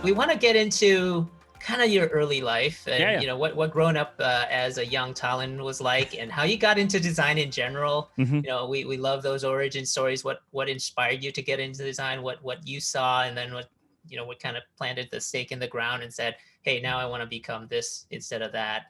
we want to get into kind of your early life and Yeah. you know what growing up as a young Talin was like, and how you got into design in general. Mm-hmm. You know, we love those origin stories. What inspired you to get into design? What you saw, and then what kind of planted the stake in the ground and said, hey, now I want to become this instead of that.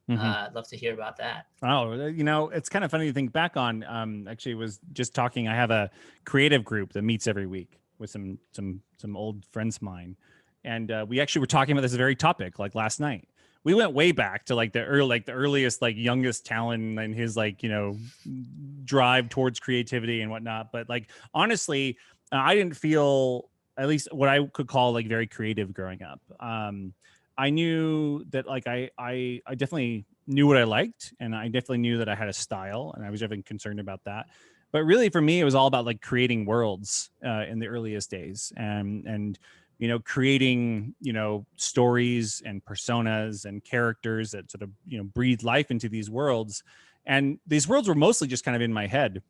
Mm-hmm. I'd love to hear about that. Oh, it's kind of funny to think back on. Actually, was just talking. I have a creative group that meets every week with some old friends of mine, and we actually were talking about this very topic like last night. We went way back to like the earliest, like youngest Talon and his drive towards creativity and whatnot. But like honestly, I didn't feel at least what I could call like very creative growing up. I knew that like I definitely knew what I liked, and I definitely knew that I had a style, and I was definitely concerned about that. But really, for me, it was all about like creating worlds in the earliest days, and creating stories and personas and characters that sort of breathe life into these worlds. And these worlds were mostly just kind of in my head,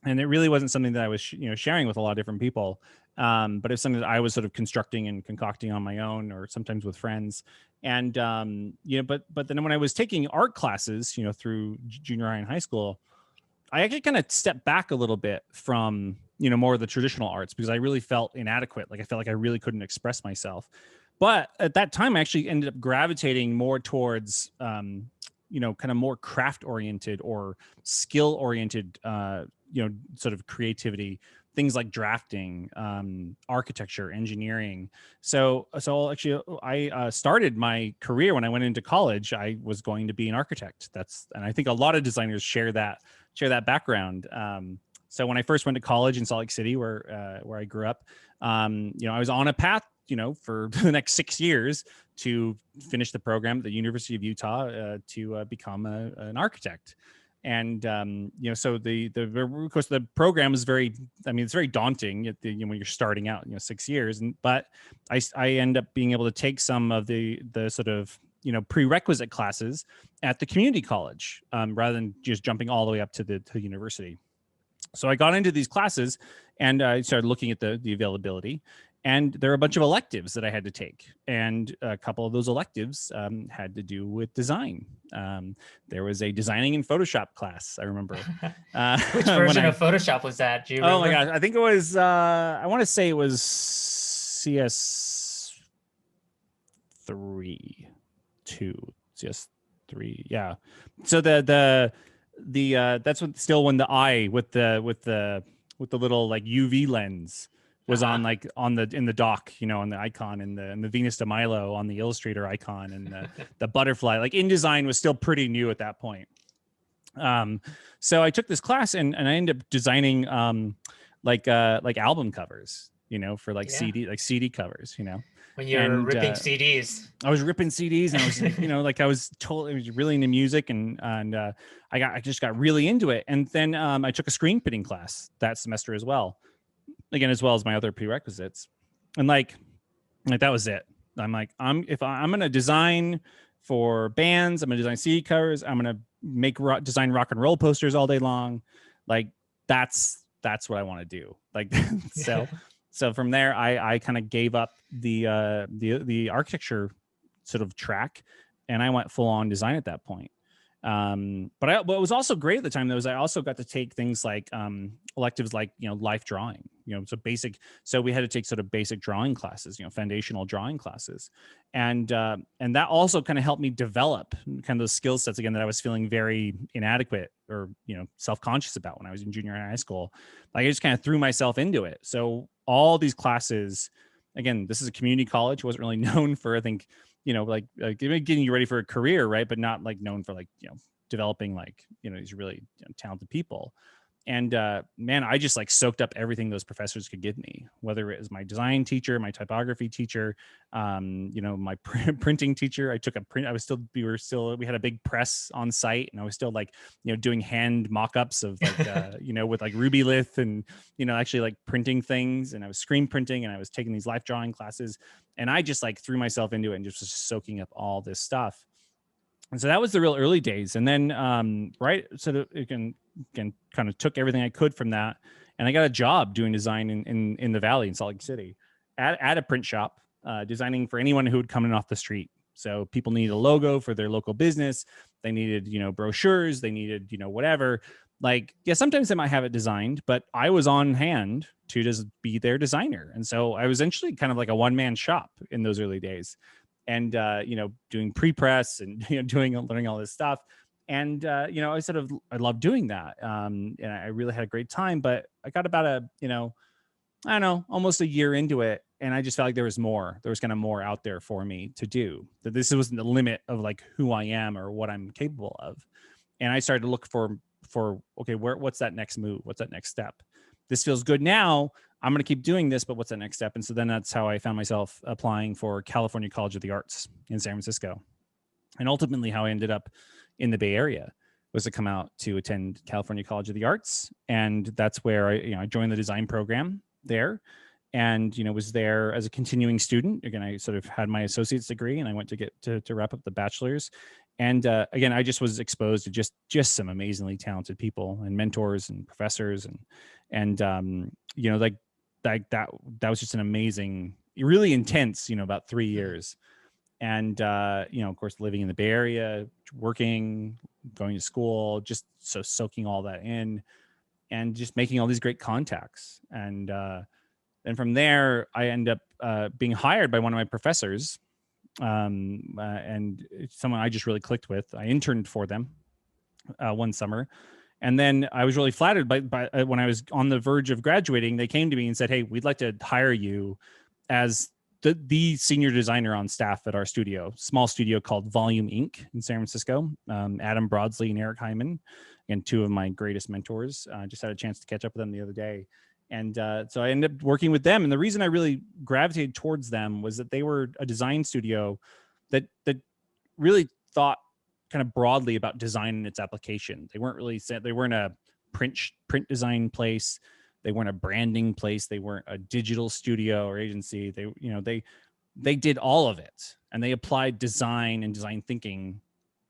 and it really wasn't something that I was sharing with a lot of different people. But it's something that I was sort of constructing and concocting on my own, or sometimes with friends. And but then when I was taking art classes, through junior high and high school, I actually kind of stepped back a little bit from more of the traditional arts, because I really felt inadequate. Like I felt like I really couldn't express myself. But at that time, I actually ended up gravitating more towards kind of more craft oriented or skill oriented sort of creativity, things like drafting, architecture, engineering. So actually I started my career when I went into college. I was going to be an architect. And I think a lot of designers share that background. So when I first went to college in Salt Lake City, where I grew up, I was on a path, for the next 6 years to finish the program at the University of Utah to become an architect. And so of course the program is it's very daunting when you're starting out, 6 years. But I end up being able to take some of the sort of prerequisite classes at the community college, rather than just jumping all the way up to the university. So I got into these classes, and I started looking at the availability. And there are a bunch of electives that I had to take. And a couple of those electives had to do with design. There was a designing in Photoshop class, I remember. Which version of Photoshop was that? Do you remember? Oh my gosh, I think it was, I want to say it was CS3, CS3, yeah. So the that's when the eye with the little like UV lens was on in the dock, on the icon, and the Venus de Milo on the Illustrator icon, and the butterfly. Like InDesign was still pretty new at that point. So I took this class, and I ended up designing like album covers, for like CD covers, When you're ripping CDs. I was ripping CDs, and I was I was really into music, and I just got really into it. And then I took a screen printing class that semester as well, again, as well as my other prerequisites. And like that was it. I'm like, I'm going to design for bands, I'm going to design CD covers, I'm going to design rock and roll posters all day long. Like that's what I want to do. Like, so from there, I kind of gave up the architecture sort of track, and I went full on design at that point. But what was also great at the time, though, is I also got to take things like electives like life drawing, so we had to take sort of basic drawing classes, foundational drawing classes, and that also kind of helped me develop kind of those skill sets again that I was feeling very inadequate or self-conscious about when I was in junior high school. Like I just kind of threw myself into it. So all these classes, again, this is a community college, wasn't really known for, I think, getting you ready for a career, right? But not like known for like, developing like, these really talented people. And man, I just like soaked up everything those professors could give me, whether it was my design teacher, my typography teacher, my printing teacher. I took a print. We had a big press on site, and I was still like, doing hand mock-ups of like, with like Rubylith and, actually like printing things. And I was screen printing, and I was taking these life drawing classes, and I just like threw myself into it and just was soaking up all this stuff. And so that was the real early days. And then, so it can kind of took everything I could from that. And I got a job doing design in the Valley in Salt Lake City at a print shop. designing for anyone who would come in off the street. So people needed a logo for their local business. They needed, brochures. They needed, whatever. Like, yeah, sometimes they might have it designed, but I was on hand to just be their designer. And so I was essentially kind of like a one-man shop in those early days, and, doing pre-press and, learning all this stuff. And, I loved doing that. And I really had a great time, but I got about I don't know, almost a year into it. And I just felt like there was kind of more out there for me to do, that this wasn't the limit of like who I am or what I'm capable of. And I started to look for, okay, what's that next move? What's that next step? This feels good now. I'm going to keep doing this, but what's that next step? And so then that's how I found myself applying for California College of the Arts in San Francisco. And ultimately how I ended up in the Bay Area was to come out to attend California College of the Arts. And that's where I joined the design program there, and was there as a continuing student. Again, I sort of had my associate's degree, and I went to get to wrap up the bachelor's. And again, I just was exposed to just some amazingly talented people and mentors and professors, and like that was just an amazing, really intense, about 3 years. And of course, living in the Bay Area, working, going to school, just so soaking all that in, and just making all these great contacts. And then from there, I end up being hired by one of my professors, and someone I just really clicked with. I interned for them one summer. And then I was really flattered by when I was on the verge of graduating, they came to me and said, "Hey, we'd like to hire you as the senior designer on staff at our studio, small studio called Volume Inc. in San Francisco." Adam Broadsley and Eric Hyman, and two of my greatest mentors. Just had a chance to catch up with them the other day. And so I ended up working with them. And the reason I really gravitated towards them was that they were a design studio that really thought kind of broadly about design and its application. They weren't a print design place. They weren't a branding place. They weren't a digital studio or agency. They did all of it, and they applied design and design thinking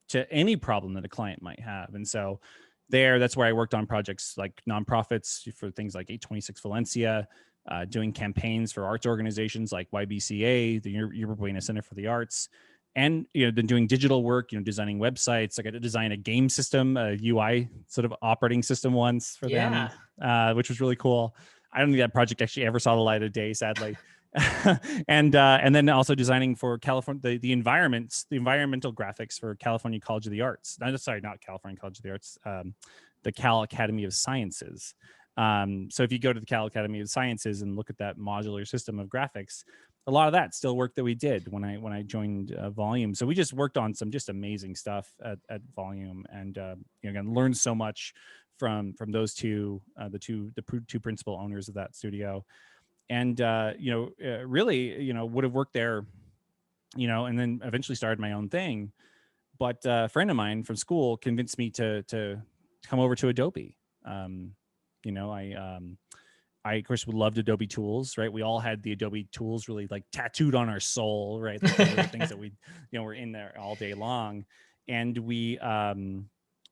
to any problem that a client might have. And so that's where I worked on projects like nonprofits for things like 826 Valencia, doing campaigns for arts organizations like YBCA, the Yerba Buena Center for the Arts, and then doing digital work, designing websites. I got to design a game system, a UI sort of operating system once for them, which was really cool. I don't think that project actually ever saw the light of day, sadly. And then also designing for California, the environmental graphics for California College of the Arts. Not California College of the Arts, the Cal Academy of Sciences. So if you go to the Cal Academy of Sciences and look at that modular system of graphics, a lot of that still work that we did when I joined Volume. So we just worked on some just amazing stuff at Volume, and again, learned so much from those two, the two principal owners of that studio. And really would have worked there, and then eventually started my own thing. But a friend of mine from school convinced me to come over to Adobe. I of course loved Adobe tools, right? We all had the Adobe tools really like tattooed on our soul, right? The things that we were in there all day long. And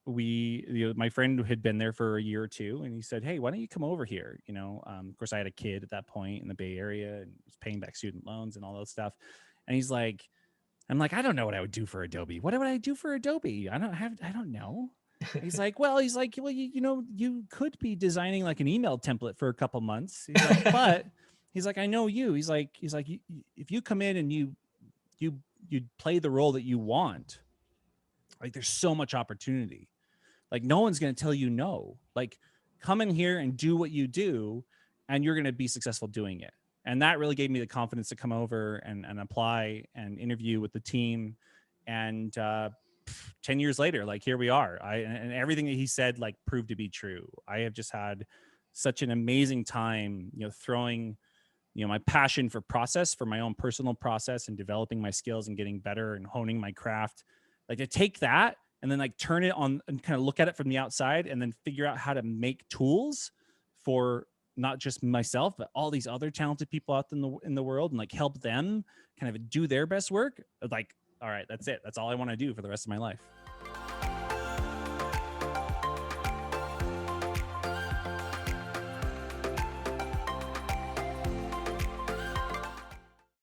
my friend had been there for a year or two, and he said, "Hey, why don't you come over here?" Of course I had a kid at that point in the Bay Area and was paying back student loans and all that stuff. And he's like, I'm like, "I don't know what I would do for Adobe. What would I do for Adobe? I don't know." He's like, well, you could be designing like an email template for a couple months. He's like, but he's like, I know you. He's like, if you come in and you play the role that you want, like there's so much opportunity. Like no one's going to tell you no. Like come in here and do what you do, and you're going to be successful doing it. And that really gave me the confidence to come over and apply and interview with the team. And 10 years later, like here we are. And everything that he said like proved to be true. I have just had such an amazing time, throwing, my passion for process, for my own personal process, and developing my skills and getting better and honing my craft. Like to take that and then like turn it on and kind of look at it from the outside, and then figure out how to make tools for not just myself, but all these other talented people out in the world, and like help them kind of do their best work. Like, all right, that's it. That's all I want to do for the rest of my life.